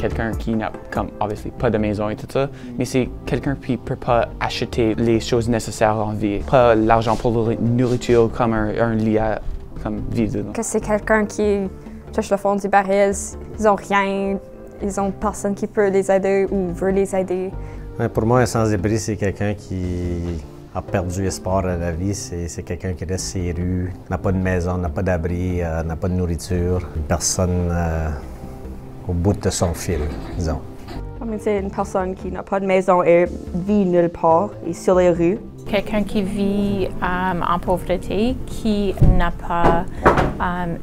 quelqu'un qui n'a, comme, obviously, pas de maison et tout ça, mais c'est quelqu'un qui peut pas acheter les choses nécessaires en vie, pas l'argent pour la nourriture comme un lit à comme, vivre dedans. Que c'est quelqu'un qui touche le fond du baril, ils ont rien, ils ont personne qui peut les aider ou veut les aider. Pour moi, un sans-abri, c'est quelqu'un qui a perdu espoir à la vie. C'est quelqu'un qui reste sur les rues, n'a pas de maison, n'a pas d'abri, n'a pas de nourriture. Une personne au bout de son fil, disons. C'est une personne qui n'a pas de maison et vit nulle part et sur les rues. Quelqu'un qui vit en pauvreté, qui n'a pas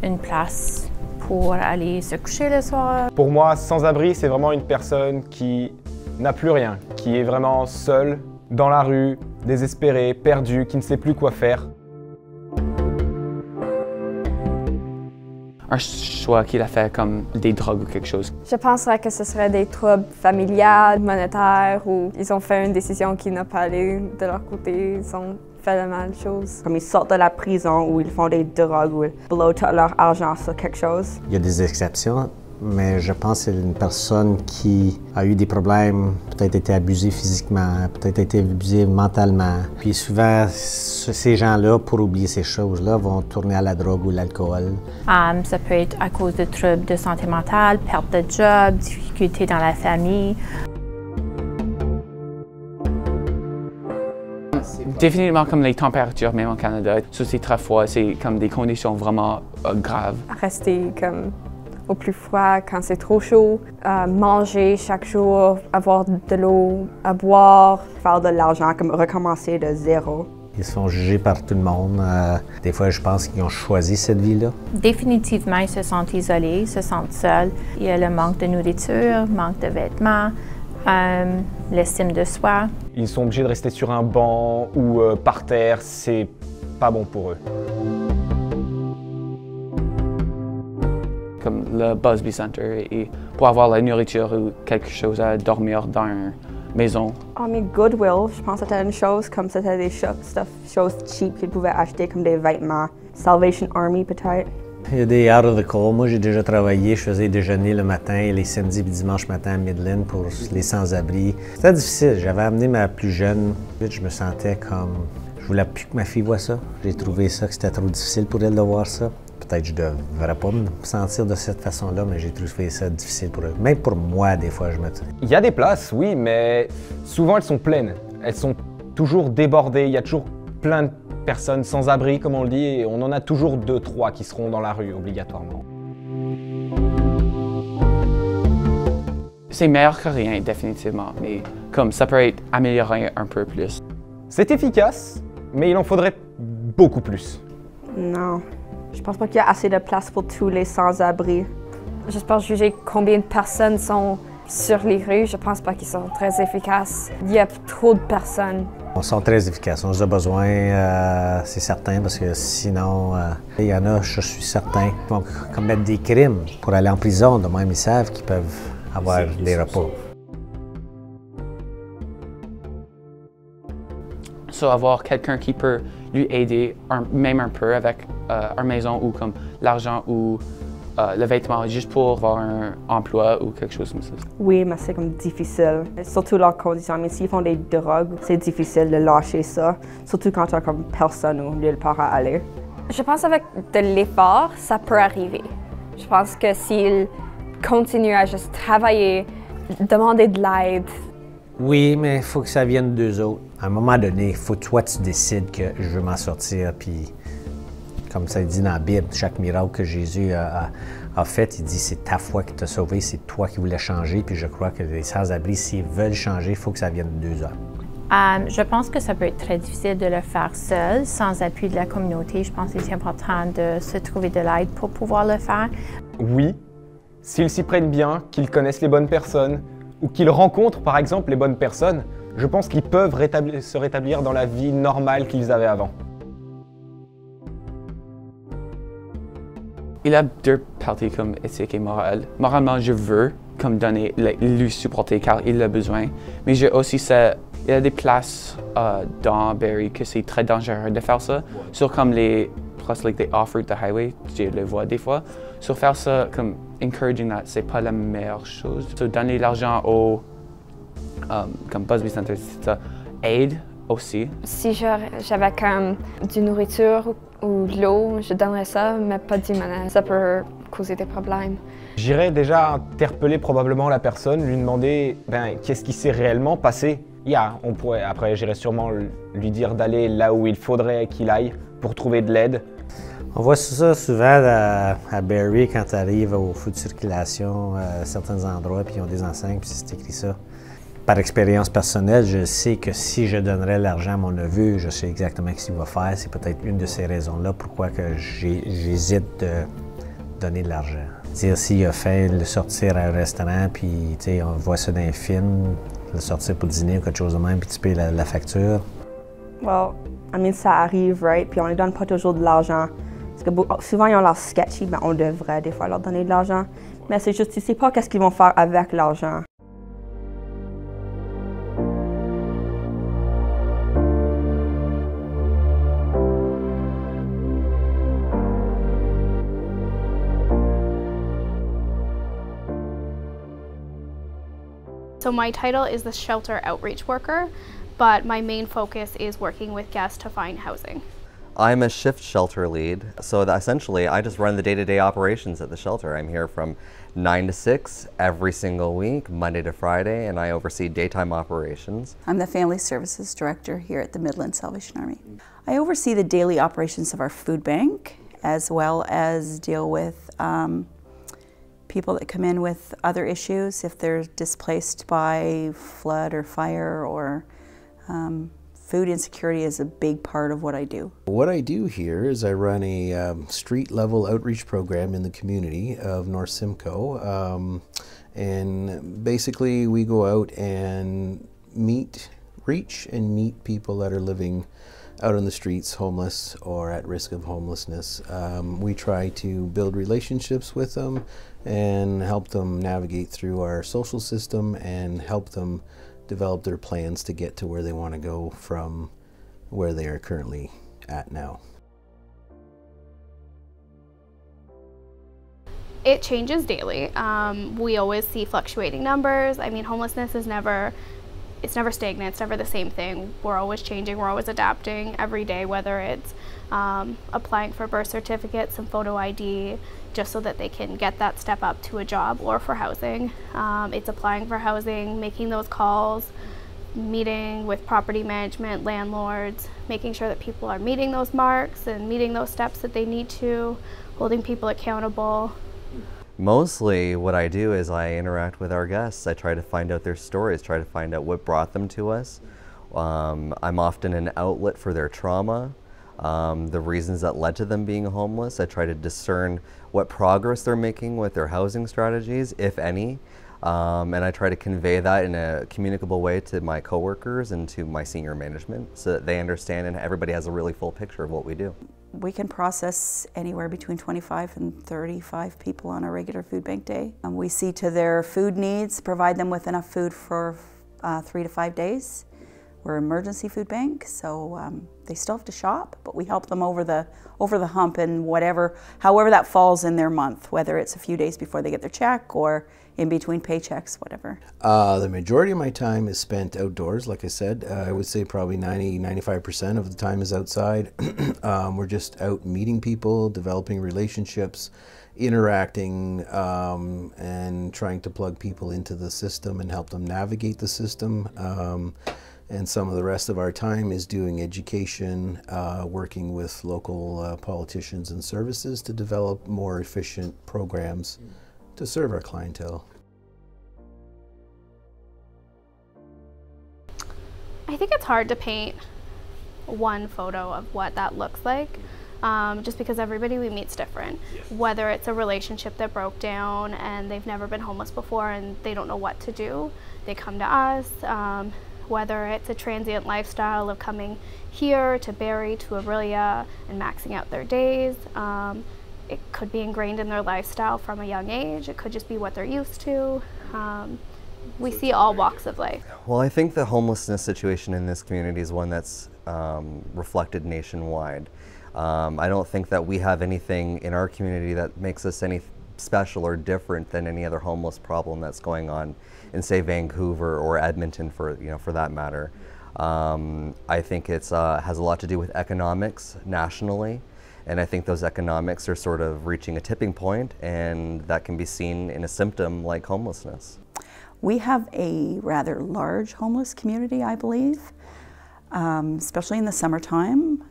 une place pour aller se coucher le soir. Pour moi, sans-abri, c'est vraiment une personne qui n'a plus rien, qui est vraiment seule, dans la rue, désespérée, perdue, qui ne sait plus quoi faire. Un choix qu'il a fait comme des drogues ou quelque chose. Je penserais que ce serait des troubles familiaux, monétaires, ou ils ont fait une décision qui n'a pas allé de leur côté, ils ont fait la même chose. Comme ils sortent de la prison ou ils font des drogues ou ils blow tout leur argent sur quelque chose. Il y a des exceptions, mais je pense que c'est une personne qui a eu des problèmes, peut-être été abusée physiquement, peut-être été abusée mentalement. Puis souvent, ces gens-là, pour oublier ces choses-là, vont tourner à la drogue ou l'alcool. Ça peut être à cause de troubles de santé mentale, perte de job, difficultés dans la famille. Définitivement comme les températures, même au Canada, ça c'est très froid, c'est comme des conditions vraiment graves. Rester comme au plus froid quand c'est trop chaud, manger chaque jour, avoir de l'eau à boire. Faire de l'argent, comme recommencer de zéro. Ils se font juger par tout le monde. Des fois, je pense qu'ils ont choisi cette vie-là. Définitivement, ils se sentent isolés, ils se sentent seuls. Il y a le manque de nourriture, manque de vêtements, l'estime de soi. Ils sont obligés de rester sur un banc ou par terre, c'est pas bon pour eux. Comme le Busby Center, et pour avoir la nourriture ou quelque chose à dormir dans une maison. Mais Goodwill, je pense que c'était une chose, comme c'était des choses cheap qu'ils pouvaient acheter, comme des vêtements. Salvation Army, peut-être. Il y a des out of the cold. Moi, j'ai déjà travaillé. Je faisais déjeuner le matin, les samedis et dimanches matin à Midland pour les sans-abri. C'était difficile. J'avais amené ma plus jeune. Je me sentais comme... Je voulais plus que ma fille voie ça. J'ai trouvé ça que c'était trop difficile pour elle de voir ça. Peut-être que je ne devrais pas me sentir de cette façon-là, mais j'ai trouvé ça difficile pour eux. Même pour moi, des fois, je me dis. Il y a des places, oui, mais souvent elles sont pleines. Elles sont toujours débordées. Il y a toujours plein de personnes sans abri, comme on le dit, et on en a toujours 2-3 qui seront dans la rue, obligatoirement. C'est meilleur que rien, définitivement, mais comme ça peut être amélioré un peu plus. C'est efficace, mais il en faudrait beaucoup plus. Non. Je pense pas qu'il y a assez de place pour tous les sans-abri. Je pense juger combien de personnes sont sur les rues, je pense pas qu'ils sont très efficaces. Il y a trop de personnes. Ils sont très efficaces. On en a besoin, c'est certain, parce que sinon, il y en a, je suis certain, qui vont commettre des crimes pour aller en prison. De même, ils savent qu'ils peuvent avoir des repos. So, avoir quelqu'un qui peut lui aider, même un peu avec une maison ou comme l'argent ou le vêtement, juste pour avoir un emploi ou quelque chose comme ça. Oui, mais c'est comme difficile. Surtout leurs conditions. Mais s'ils font des drogues, c'est difficile de lâcher ça. Surtout quand tu as comme personne ou nulle part à aller. Je pense qu'avec de l'effort, ça peut arriver. Je pense que s'ils continuent à juste travailler, demander de l'aide. Oui, mais il faut que ça vienne d'eux autres. À un moment donné, il faut que toi, tu décides que je veux m'en sortir. Puis, comme ça dit dans la Bible, chaque miracle que Jésus a fait, il dit c'est ta foi qui t'a sauvé, c'est toi qui voulais changer. Puis je crois que les sans-abri, s'ils veulent changer, il faut que ça vienne d'eux autres. Je pense que ça peut être très difficile de le faire seul, sans appui de la communauté. Je pense que c'est important de se trouver de l'aide pour pouvoir le faire. Oui, s'ils s'y prennent bien, qu'ils connaissent les bonnes personnes, ou qu'ils rencontrent par exemple les bonnes personnes, je pense qu'ils peuvent se rétablir dans la vie normale qu'ils avaient avant. Il y a deux parties comme éthique et morale. Moralement, je veux comme donner, lui supporter car il a besoin, mais j'ai aussi il y a des places dans Barrie que c'est très dangereux de faire ça, sur comme les plus like they offer the highway, je le vois des fois. So faire ça comme encouraging that, c'est pas la meilleure chose. So donner l'argent aux comme Busby Center, ça aide aussi. Si j'avais comme du nourriture ou de l'eau, je donnerais ça, mais pas du monnaie. Ça peut causer des problèmes. J'irais déjà interpeller probablement la personne, lui demander qu'est-ce qui s'est réellement passé. Après j'irais sûrement lui dire d'aller là où il faudrait qu'il aille pour trouver de l'aide. On voit ça souvent à Barrie quand tu arrives au feu de circulation à certains endroits, puis ils ont des enseignes, puis c'est écrit ça. Par expérience personnelle, je sais que si je donnerais l'argent à mon neveu, je sais exactement ce qu'il va faire. C'est peut-être une de ces raisons-là pourquoi que j'hésite de donner de l'argent. Dire s'il a faim, le sortir à un restaurant, puis on voit ça dans un film, le sortir pour dîner ou quelque chose de même, puis tu payes la facture. Well, ça arrive, right? Puis on ne donne pas toujours de l'argent. Parce que souvent, ils ont l'air sketchy, mais on devrait des fois leur donner de l'argent. Mais c'est juste, tu sais pas qu'est-ce qu'ils vont faire avec l'argent. So my title is the Shelter Outreach Worker, but my main focus is working with guests to find housing. I'm a shift shelter lead, so essentially I just run the day-to-day operations at the shelter. I'm here from 9 to 6 every single week, Monday to Friday, and I oversee daytime operations. I'm the Family Services Director here at the Midland Salvation Army. I oversee the daily operations of our food bank, as well as deal with people that come in with other issues if they're displaced by flood or fire, or food insecurity is a big part of what I do. What I do here is I run a street-level outreach program in the community of North Simcoe, and basically we go out and reach and meet people that are living out on the streets, homeless or at risk of homelessness. We try to build relationships with them and help them navigate through our social system and help them develop their plans to get to where they want to go from where they are currently at now. It changes daily. We always see fluctuating numbers. I mean, homelessness is never stagnant, it's never the same thing. We're always changing, we're always adapting every day, whether it's applying for birth certificates and photo ID just so that they can get that step up to a job, or for housing. It's applying for housing, making those calls, meeting with property management, landlords, making sure that people are meeting those marks and meeting those steps that they need to, holding people accountable. Mostly what I do is I interact with our guests. I try to find out their stories, try to find out what brought them to us. I'm often an outlet for their trauma, the reasons that led to them being homeless. I try to discern what progress they're making with their housing strategies, if any, and I try to convey that in a communicable way to my coworkers and to my senior management so that they understand and everybody has a really full picture of what we do. We can process anywhere between 25 and 35 people on a regular food bank day. We see to their food needs, provide them with enough food for 3 to 5 days. We're an emergency food bank, so they still have to shop, but we help them over the hump and however that falls in their month, whether it's a few days before they get their check or in between paychecks, whatever. The majority of my time is spent outdoors, like I said. I would say probably 90–95% of the time is outside. We're just out meeting people, developing relationships, interacting, and trying to plug people into the system and help them navigate the system. And some of the rest of our time is doing education, working with local politicians and services to develop more efficient programs to serve our clientele. I think it's hard to paint one photo of what that looks like, just because everybody we meet's different. Whether it's a relationship that broke down and they've never been homeless before and they don't know what to do, they come to us. Whether it's a transient lifestyle of coming here to Barrie, to Aurelia, and maxing out their days. It could be ingrained in their lifestyle from a young age. It could just be what they're used to. We see all walks of life. Well, I think the homelessness situation in this community is one that's reflected nationwide. I don't think that we have anything in our community that makes us any special or different than any other homeless problem that's going on in, say, Vancouver or Edmonton, for that matter. I think it's has a lot to do with economics nationally, and I think those economics are sort of reaching a tipping point, and that can be seen in a symptom like homelessness. We have a rather large homeless community, I believe, especially in the summertime.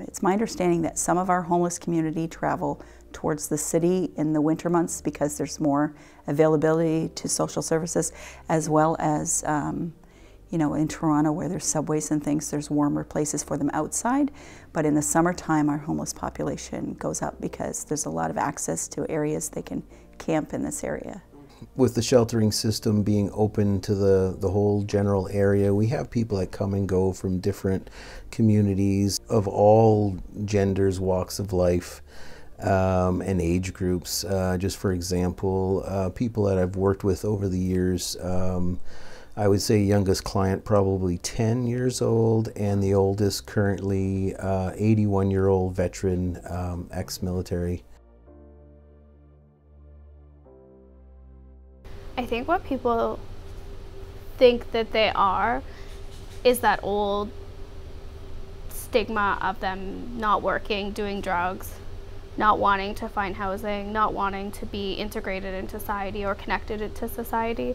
It's my understanding that some of our homeless community travel towards the city in the winter months because there's more availability to social services, as well as in Toronto, where there's subways and things, there's warmer places for them outside. But in the summertime, our homeless population goes up because there's a lot of access to areas they can camp in this area. With the sheltering system being open to the whole general area, we have people that come and go from different communities of all genders, walks of life, and age groups. Just for example, people that I've worked with over the years, I would say youngest client probably 10 years old, and the oldest currently 81-year-old veteran, ex-military. I think what people think that they are is that old stigma of them not working, doing drugs, not wanting to find housing, not wanting to be integrated into society or connected to society.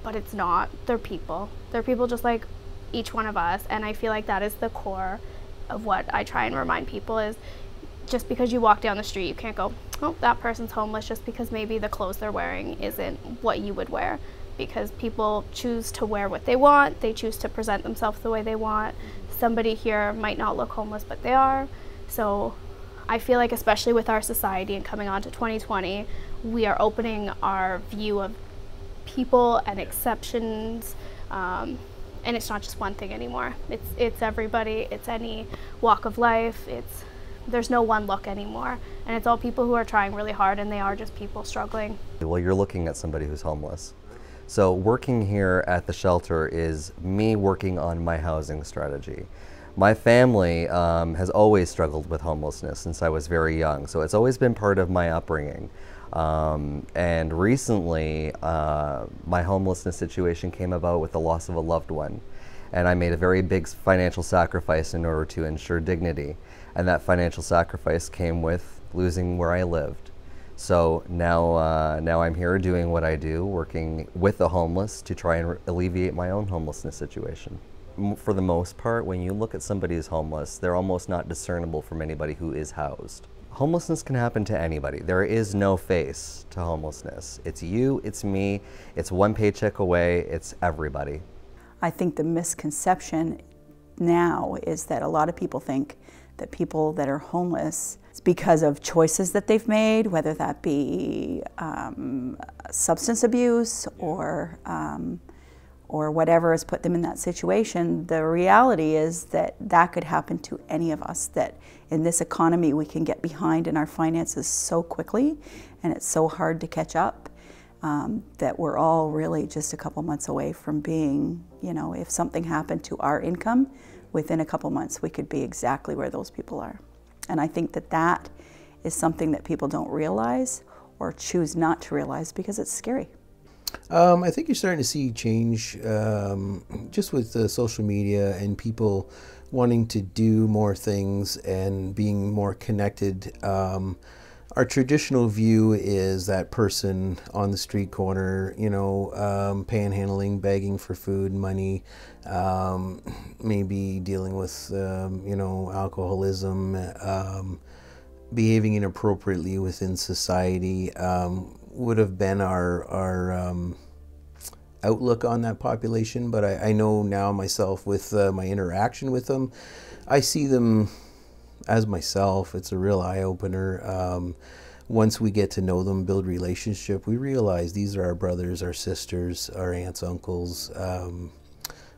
But it's not. They're people. They're people just like each one of us, and I feel like that is the core of what I try and remind people is just because you walk down the street, you can't go, oh, that person's homeless just because maybe the clothes they're wearing isn't what you would wear, because people choose to wear what they want, they choose to present themselves the way they want. Somebody here might not look homeless, but they are. So I feel like especially with our society and coming on to 2020, we are opening our view of people and exceptions, and it's not just one thing anymore. It's everybody, it's any walk of life, there's no one look anymore, and it's all people who are trying really hard, and they are just people struggling. Well, you're looking at somebody who's homeless. So working here at the shelter is me working on my housing strategy. My family has always struggled with homelessness since I was very young, so it's always been part of my upbringing. And recently, my homelessness situation came about with the loss of a loved one. And I made a very big financial sacrifice in order to ensure dignity. And that financial sacrifice came with losing where I lived. So now I'm here doing what I do, working with the homeless to try and alleviate my own homelessness situation. For the most part, when you look at somebody who's homeless, they're almost not discernible from anybody who is housed. Homelessness can happen to anybody. There is no face to homelessness. It's you, it's me, it's one paycheck away, it's everybody. I think the misconception now is that a lot of people think that people that are homeless, it's because of choices that they've made, whether that be substance abuse or whatever has put them in that situation. The reality is that that could happen to any of us, that in this economy we can get behind in our finances so quickly, and it's so hard to catch up, that we're all really just a couple months away from being, if something happened to our income, within a couple months we could be exactly where those people are. And I think that that is something that people don't realize or choose not to realize because it's scary. I think you're starting to see change just with social media and people wanting to do more things and being more connected. Our traditional view is that person on the street corner, panhandling, begging for food, money, maybe dealing with, alcoholism, behaving inappropriately within society. Would have been our outlook on that population, but I know now myself with my interaction with them, I see them as myself. It's a real eye-opener. Once we get to know them, build relationship, we realize these are our brothers, our sisters, our aunts, uncles.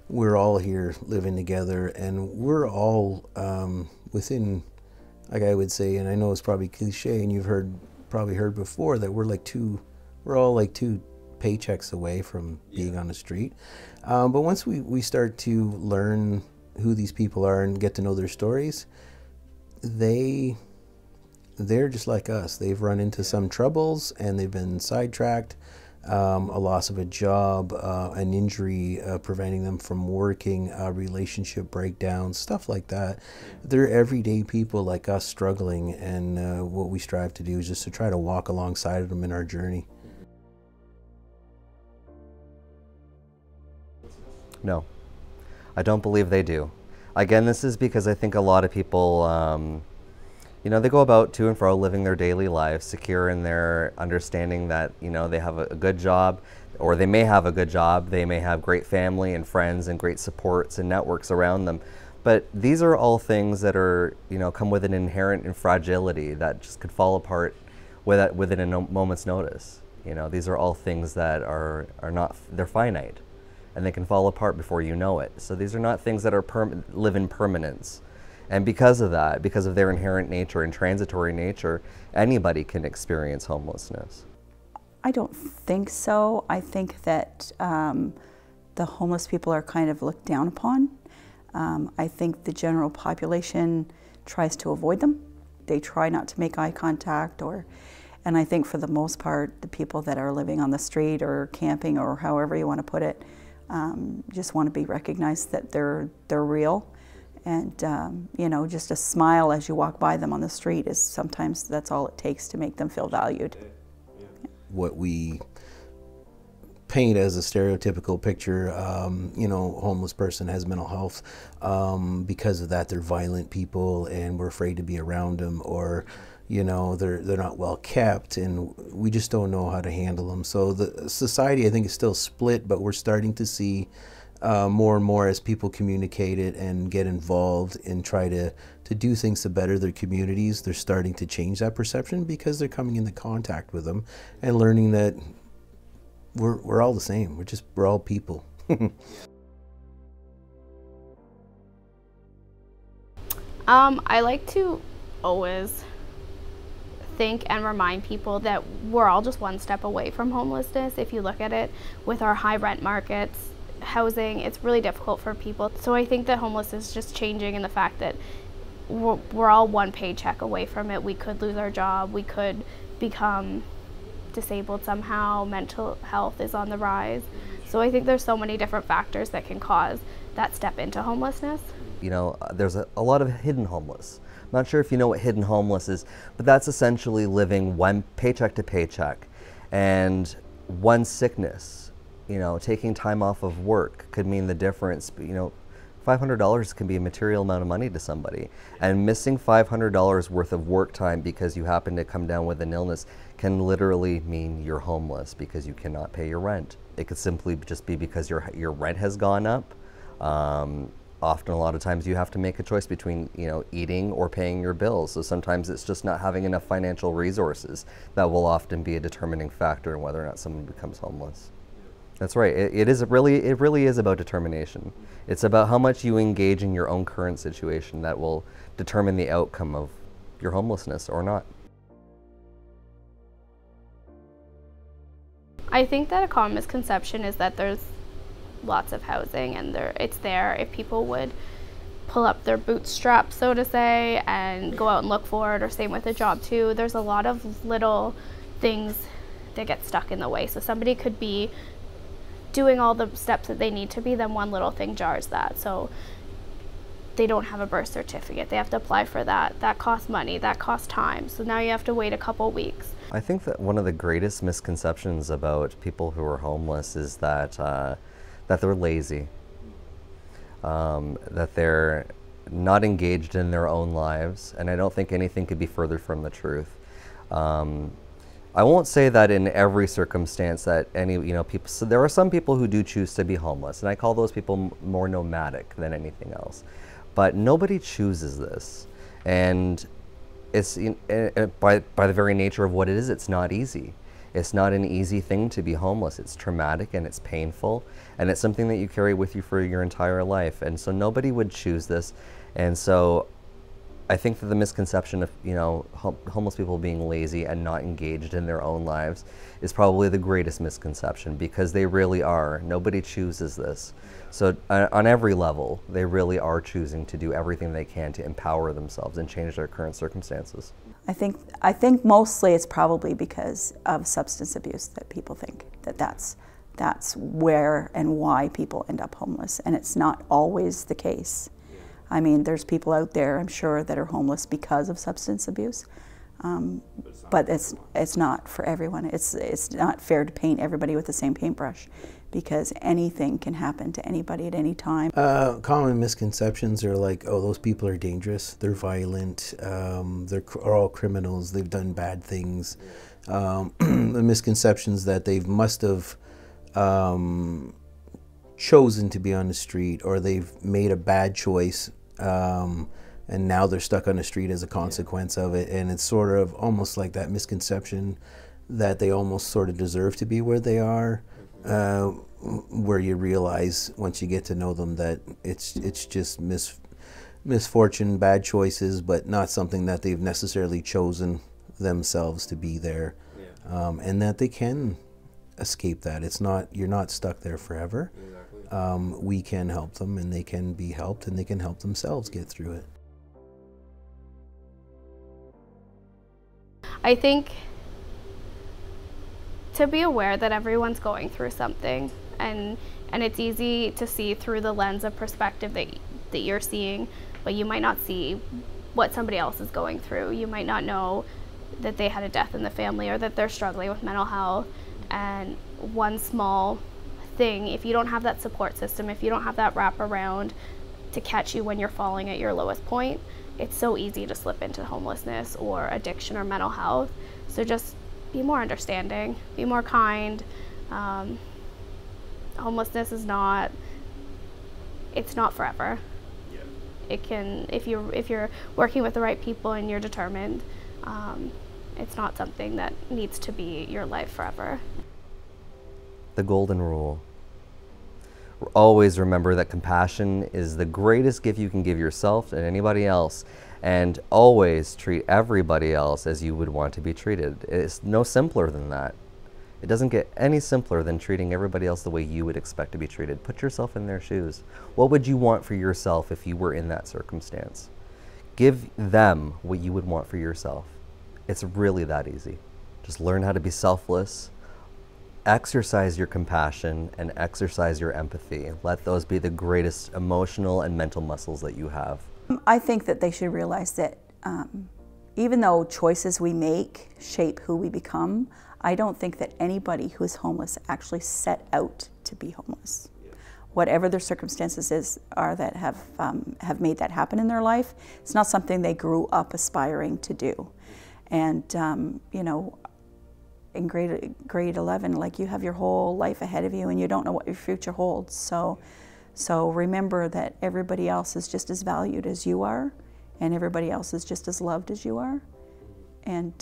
We're all here living together, and we're all within, like I would say, and I know it's probably cliche, and you've probably heard before, that we're all like two paychecks away from being on the street. But once we start to learn who these people are and get to know their stories, they're just like us. They've run into some troubles and they've been sidetracked, a loss of a job, an injury preventing them from working, relationship breakdowns, stuff like that. They're everyday people like us struggling, and what we strive to do is just to try to walk alongside of them in our journey. No, I don't believe they do. Again, this is because I think a lot of people, you know, they go about to and fro living their daily lives, secure in their understanding that, you know, they have a good job, or they may have a good job, they may have great family and friends and great supports and networks around them. But these are all things that are, you know, come with an inherent fragility that just could fall apart within a moment's notice. You know, these are all things that are not, they're finite, and they can fall apart before you know it. So these are not things that are live in permanence. And because of that, because of their inherent nature and transitory nature, anybody can experience homelessness. I don't think so. I think that the homeless people are kind of looked down upon. I think the general population tries to avoid them. They try not to make eye contact, and I think for the most part, the people that are living on the street or camping or however you want to put it, just want to be recognized that they're real. And, you know, just a smile as you walk by them on the street is sometimes that's all it takes to make them feel valued. What we paint as a stereotypical picture, you know, homeless person has mental health. Because of that, they're violent people and we're afraid to be around them, or, you know, they're not well kept, and we just don't know how to handle them. So the society, I think, is still split, but we're starting to see more and more as people communicate it and get involved and try to do things to better their communities. They're starting to change that perception because they're coming into contact with them and learning that we're all the same. We're all people. I like to always think and remind people that we're all just one step away from homelessness. If you look at it with our high rent markets, housing, it's really difficult for people. So I think that homelessness is just changing in the fact that we're all one paycheck away from it. We could lose our job, we could become disabled somehow, mental health is on the rise. So I think there's so many different factors that can cause that step into homelessness. You know, there's a lot of hidden homeless. I'm not sure if you know what hidden homeless is, but that's essentially living one paycheck to paycheck, and one sickness. You know, taking time off of work could mean the difference. You know, $500 can be a material amount of money to somebody. And missing $500 worth of work time because you happen to come down with an illness can literally mean you're homeless because you cannot pay your rent. It could simply just be because your rent has gone up. Often, a lot of times, you have to make a choice between, you know, eating or paying your bills. So sometimes it's just not having enough financial resources that will often be a determining factor in whether or not someone becomes homeless. That's right. It really is about determination. It's about how much you engage in your own current situation that will determine the outcome of your homelessness or not. I think that a common misconception is that there's lots of housing and it's there if people would pull up their bootstraps, so to say, and go out and look for it, or same with a job too. There's a lot of little things that get stuck in the way. So somebody could be doing all the steps that they need to be, then one little thing jars that. So they don't have a birth certificate, they have to apply for that. That costs money, that costs time. So now you have to wait a couple weeks. I think that one of the greatest misconceptions about people who are homeless is that that they're lazy, that they're not engaged in their own lives, and I don't think anything could be further from the truth. I won't say that in every circumstance that people, so there are some people who do choose to be homeless, and I call those people more nomadic than anything else. But nobody chooses this, and it's by the very nature of what it is, it's not easy. It's not an easy thing to be homeless. It's traumatic and it's painful, and it's something that you carry with you for your entire life. And so nobody would choose this. And so I think that the misconception of, you know, homeless people being lazy and not engaged in their own lives is probably the greatest misconception, because they really are. Nobody chooses this. So on every level, they really are choosing to do everything they can to empower themselves and change their current circumstances. I think mostly it's probably because of substance abuse that people think that that's where and why people end up homeless, and it's not always the case. I mean, there's people out there, I'm sure, that are homeless because of substance abuse, but it's not for everyone. It's not fair to paint everybody with the same paintbrush, because anything can happen to anybody at any time. Common misconceptions are like, oh, those people are dangerous, they're violent, they're all criminals, they've done bad things. The misconceptions that they must have chosen to be on the street, or they've made a bad choice, and now they're stuck on the street as a consequence of it. And it's sort of almost like that misconception that they almost sort of deserve to be where they are, where you realize once you get to know them that it's just misfortune, bad choices, but not something that they've necessarily chosen themselves to be there, and that they can escape that. It's not, you're not stuck there forever. We can help them, and they can be helped, and they can help themselves get through it. I think to be aware that everyone's going through something, and it's easy to see through the lens of perspective that you're seeing, but you might not see what somebody else is going through. You might not know that they had a death in the family, or that they're struggling with mental health. And one small thing, if you don't have that support system, if you don't have that wraparound to catch you when you're falling at your lowest point, it's so easy to slip into homelessness or addiction or mental health. So just be more understanding, be more kind. Homelessness is not, it's not forever. It can, if you're working with the right people and you're determined, it's not something that needs to be your life forever. The golden rule. Always remember that compassion is the greatest gift you can give yourself and anybody else, and always treat everybody else as you would want to be treated. It's no simpler than that. It doesn't get any simpler than treating everybody else the way you would expect to be treated. Put yourself in their shoes. What would you want for yourself if you were in that circumstance? Give them what you would want for yourself. It's really that easy. Just learn how to be selfless, exercise your compassion, and exercise your empathy. Let those be the greatest emotional and mental muscles that you have. I think that they should realize that even though choices we make shape who we become, I don't think that anybody who is homeless actually set out to be homeless. Whatever their circumstances are that have made that happen in their life, it's not something they grew up aspiring to do. And you know, in grade 11, like, you have your whole life ahead of you, and you don't know what your future holds. So remember that everybody else is just as valued as you are, and everybody else is just as loved as you are. And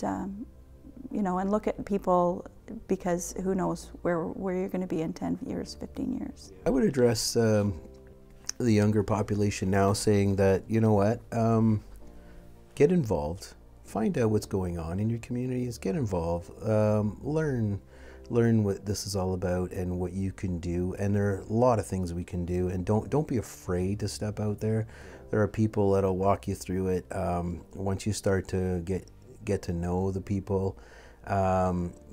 you know, and look at people, because who knows where you're going to be in 10 years, 15 years. I would address the younger population now, saying that, you know what, get involved. Find out what's going on in your communities, get involved, learn what this is all about and what you can do. And there are a lot of things we can do, and don't be afraid to step out there. There are people that'll walk you through it. Once you start to get to know the people,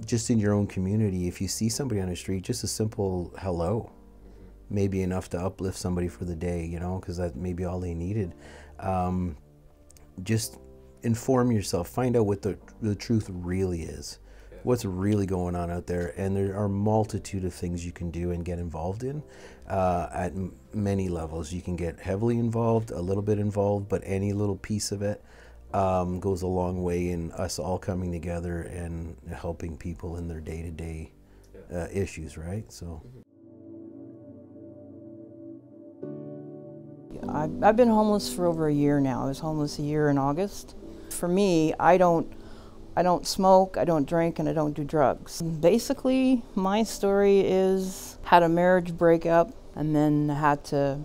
just in your own community, if you see somebody on the street, just a simple hello may be enough to uplift somebody for the day, you know, because that may be all they needed. Just inform yourself, find out what the truth really is, what's really going on out there, and there are a multitude of things you can do and get involved in at many levels. You can get heavily involved, a little bit involved, but any little piece of it goes a long way in us all coming together and helping people in their day-to-day issues, right? So. I've been homeless for over a year now. I was homeless a year in August. For me, I don't smoke, I don't drink, and I don't do drugs. Basically, my story is had a marriage breakup and then had to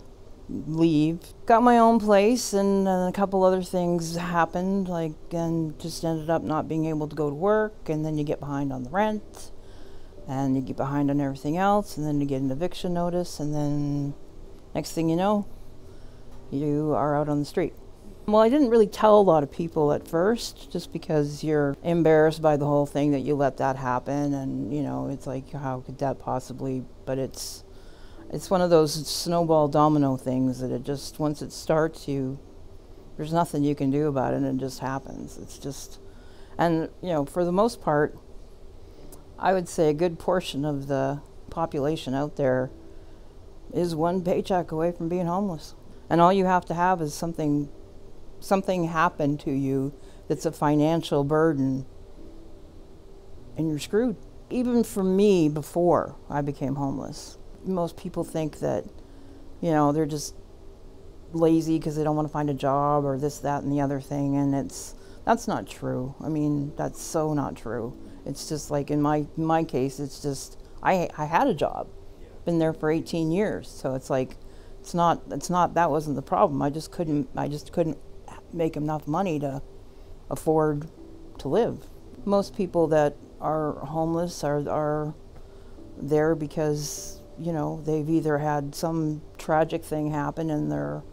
leave. Got my own place, and a couple other things happened, like, and just ended up not being able to go to work, and then you get behind on the rent, and you get behind on everything else, and then you get an eviction notice, and then next thing you know, you are out on the street. Well, I didn't really tell a lot of people at first, just because you're embarrassed by the whole thing that you let that happen, and you know, it's like, how could that possibly, but it's one of those snowball domino things that it just, once it starts, there's nothing you can do about it, and it just happens. It's just, and you know, for the most part, I would say a good portion of the population out there is one paycheck away from being homeless. And all you have to have is something happen to you that's a financial burden, and you're screwed. Even for me, before I became homeless, most people think that, you know, they're just lazy because they don't want to find a job or this, that, and the other thing, and that's not true. I mean, that's so not true. It's just like in my case, it's just I had a job, been there for 18 years, so it's like it's not that wasn't the problem. I just couldn't make enough money to afford to live. Most people that are homeless are there because, you know, they've either had some tragic thing happen in their,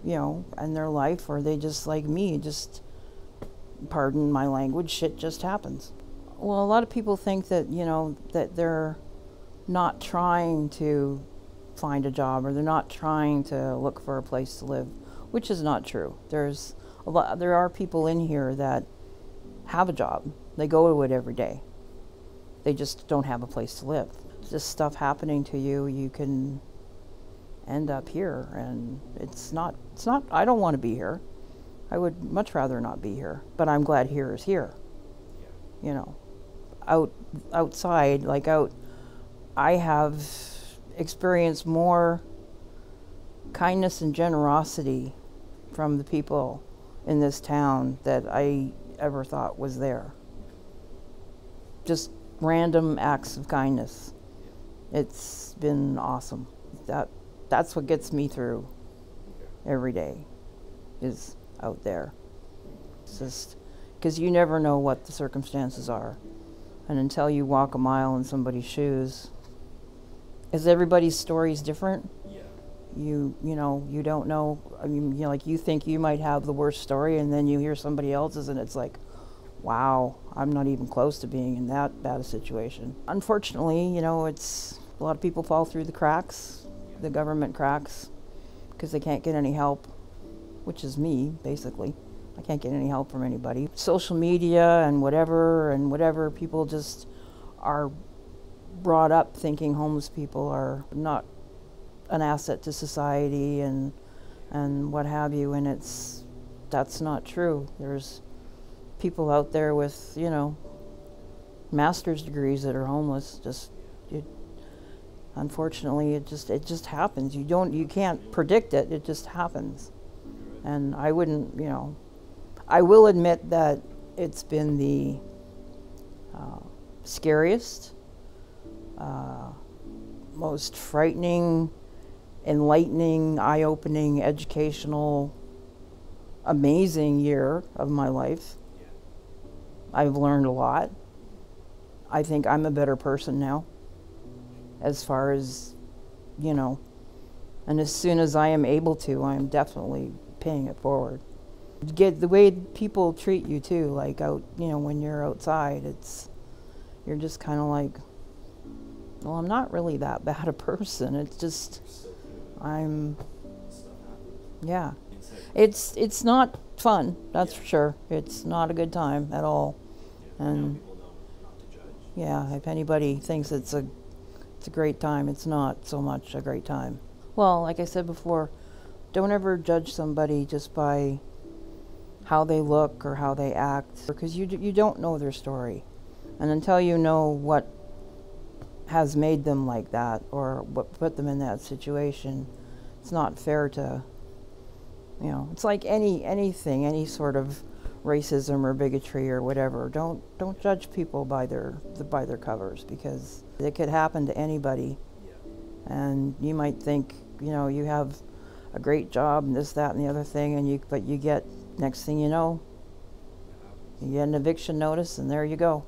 you know, in their life, or they just, like me, just, pardon my language, shit just happens. Well, a lot of people think that, you know, that they're not trying to find a job, or they're not trying to look for a place to live, which is not true. There are people in here that have a job. They go to it every day. They just don't have a place to live. Just stuff happening to you, you can end up here, and it's not, I don't want to be here. I would much rather not be here, but I'm glad here is here. You know, outside, like I have experienced more kindness and generosity from the people in this town that I ever thought was there. Just random acts of kindness. It's been awesome. That's what gets me through every day, is out there. It's just because you never know what the circumstances are, and until you walk a mile in somebody's shoes, is everybody's story is different. You know, you don't know. I mean, you know, like, you think you might have the worst story, and then you hear somebody else's, and it's like, wow, I'm not even close to being in that bad a situation. Unfortunately, you know, it's a lot of people fall through the cracks, the government cracks, because they can't get any help, which is me, basically. I can't get any help from anybody. Social media and whatever, people just are brought up thinking homeless people are not an asset to society and what have you, and that's not true. There's people out there with, you know, master's degrees that are homeless. Unfortunately, it just happens. You can't predict it. It just happens. And I wouldn't, you know, I will admit that it's been the scariest, most frightening, enlightening, eye-opening, educational, amazing year of my life. I've learned a lot. I think I'm a better person now, as far as, you know, and as soon as I am able to, I'm definitely paying it forward. Get the way people treat you too, like out, you know, when you're outside, you're just kind of like, well, I'm not really that bad a person. It's just, yeah. It's not fun, that's for sure. It's not a good time at all. And yeah, if anybody thinks it's a great time, it's not so much a great time. Well, like I said before, don't ever judge somebody just by how they look or how they act, because you don't know their story. And until you know what has made them like that, or what put them in that situation, it's not fair to, you know, it's like anything, any sort of racism or bigotry or whatever. Don't judge people by their covers, because it could happen to anybody. And you might think, you know, you have a great job and this, that, and the other thing, and but you get, next thing you know, you get an eviction notice, and there you go.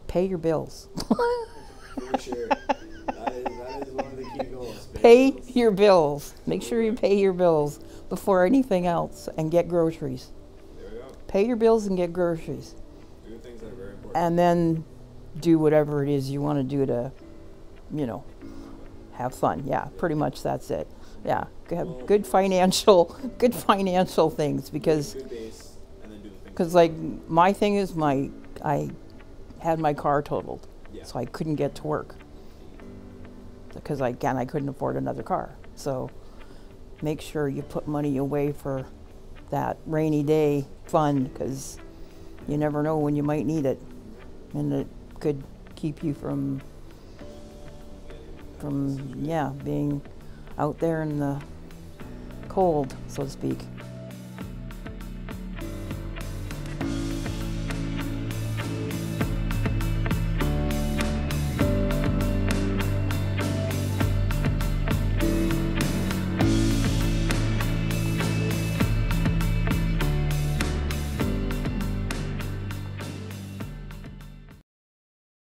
Pay your bills. For sure. That is one of the key goals. Pay your bills. Make sure you pay your bills before anything else, and get groceries. There we go. Pay your bills and get groceries. Do things that are very important. And then do whatever it is you want to do to, you know, have fun. Yeah, pretty much that's it. Yeah, have good financial things, because Good base, and then do the things. because like my thing is I had my car totaled, Yeah. so I couldn't get to work because I couldn't afford another car. So make sure you put money away for that rainy day fund, because you never know when you might need it, and it could keep you from being out there in the cold, so to speak.